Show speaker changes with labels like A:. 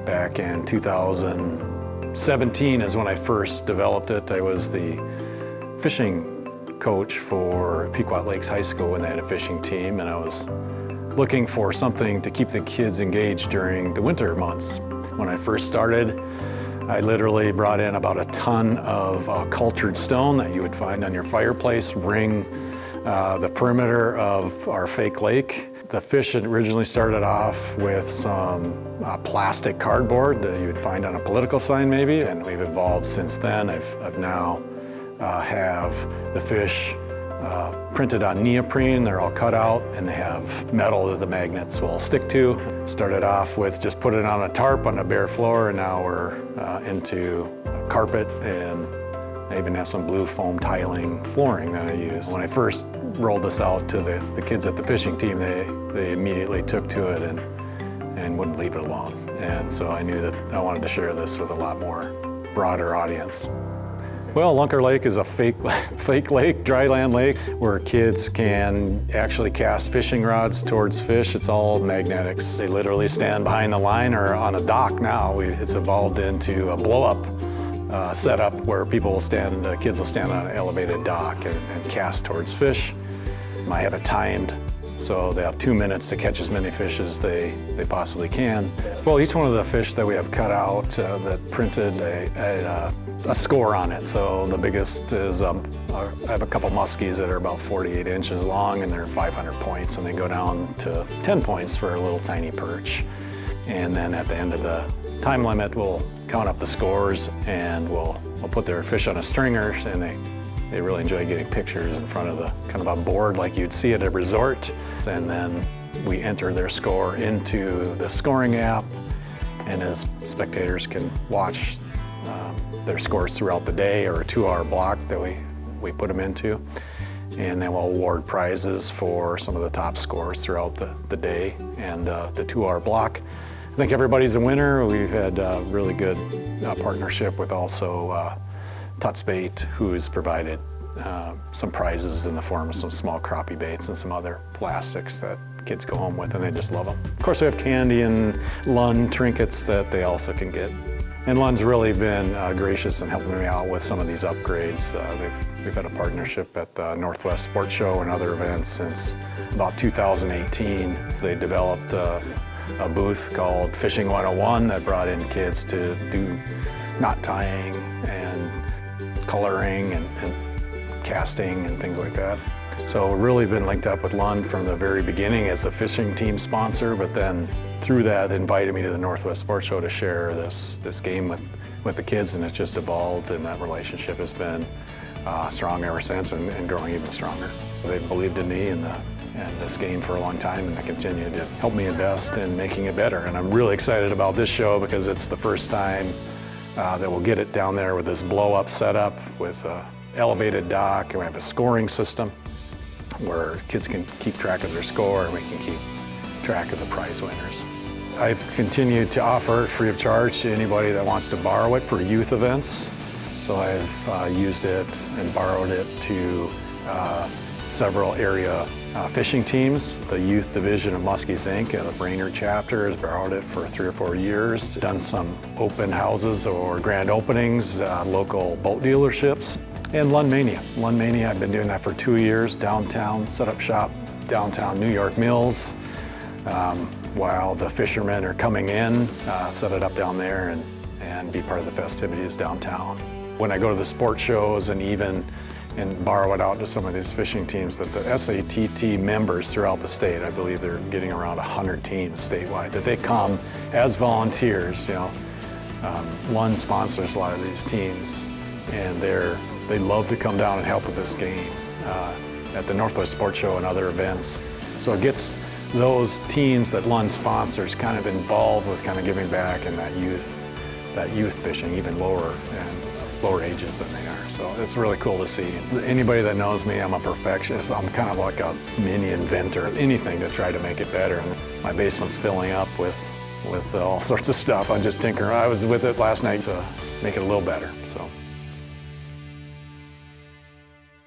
A: Back in 2017 is when I first developed it. I was the fishing coach for Pequot Lakes High School when they had a fishing team, and I was looking for something to keep the kids engaged during the winter months. When I first started, I literally brought in about a ton of cultured stone that you would find on your fireplace, ring the perimeter of our fake lake. The fish had originally started off with some plastic cardboard that you would find on a political sign maybe, and we've evolved since then. I've now have the fish printed on neoprene. They're all cut out and they have metal that the magnets will stick to. Started off with just put it on a tarp on a bare floor, and now we're into carpet, and I even have some blue foam tiling flooring that I use. When I first rolled this out to the kids at the fishing team, they immediately took to it and wouldn't leave it alone. And so I knew that I wanted to share this with a lot more broader audience. Well, Lundker Lake is a fake lake, dry land lake, where kids can actually cast fishing rods towards fish. It's all magnetics. They literally stand behind the line or on a dock now. It's evolved into a blow-up setup where people will stand, the kids will stand on an elevated dock and cast towards fish. I have it timed, so they have 2 minutes to catch as many fish as they possibly can. Well, each one of the fish that we have cut out that printed a score on it. So the biggest is, I have a couple muskies that are about 48 inches long, and they're 500 points, and they go down to 10 points for a little tiny perch. And then at the end of the time limit, we'll count up the scores, and we'll put their fish on a stringer, and they really enjoy getting pictures in front of the kind of a board like you'd see at a resort. And then we enter their score into the scoring app, and as spectators can watch their scores throughout the day, or a 2-hour block that we put them into. And then we'll award prizes for some of the top scores throughout the day and the 2-hour block. I think everybody's a winner. We've had a really good partnership with also Tuts Bait, who's provided some prizes in the form of some small crappie baits and some other plastics that kids go home with, and they just love them. Of course, we have candy and Lund trinkets that they also can get. And Lund's really been gracious in helping me out with some of these upgrades. We've had a partnership at the Northwest Sports Show and other events since about 2018. They developed a booth called Fishing 101 that brought in kids to do knot tying and coloring and casting and things like that. So we've really been linked up with Lund from the very beginning as the fishing team sponsor, but then through that invited me to the Northwest Sports Show to share this game with the kids, and it's just evolved, and that relationship has been strong ever since, and growing even stronger. They've believed in me and this game for a long time, and they continue to help me invest in making it better. And I'm really excited about this show because it's the first time that we'll get it down there with this blow-up setup with an elevated dock, and we have a scoring system where kids can keep track of their score, and we can keep track of the prize winners. I've continued to offer it free of charge to anybody that wants to borrow it for youth events. So I've used it and borrowed it to several area fishing teams. The youth division of Muskies Inc., the Brainerd chapter, has borrowed it for 3 or 4 years. Done some open houses or grand openings, local boat dealerships. And Lund Mania. Lund Mania, I've been doing that for 2 years, downtown, set up shop, downtown New York Mills. While the fishermen are coming in, set it up down there and be part of the festivities downtown. When I go to the sports shows and borrow it out to some of these fishing teams, that the SATT members throughout the state, I believe they're getting around 100 teams statewide, that they come as volunteers. Lund sponsors a lot of these teams, and they love to come down and help with this game at the Northwest Sports Show and other events. So it gets those teams that Lund sponsors kind of involved with kind of giving back in that youth fishing, even lower ages than they are. So it's really cool to see. Anybody that knows me, I'm a perfectionist. I'm kind of like a mini inventor of anything to try to make it better. And my basement's filling up with all sorts of stuff. I'm just tinkering. I was with it last night to make it a little better. So.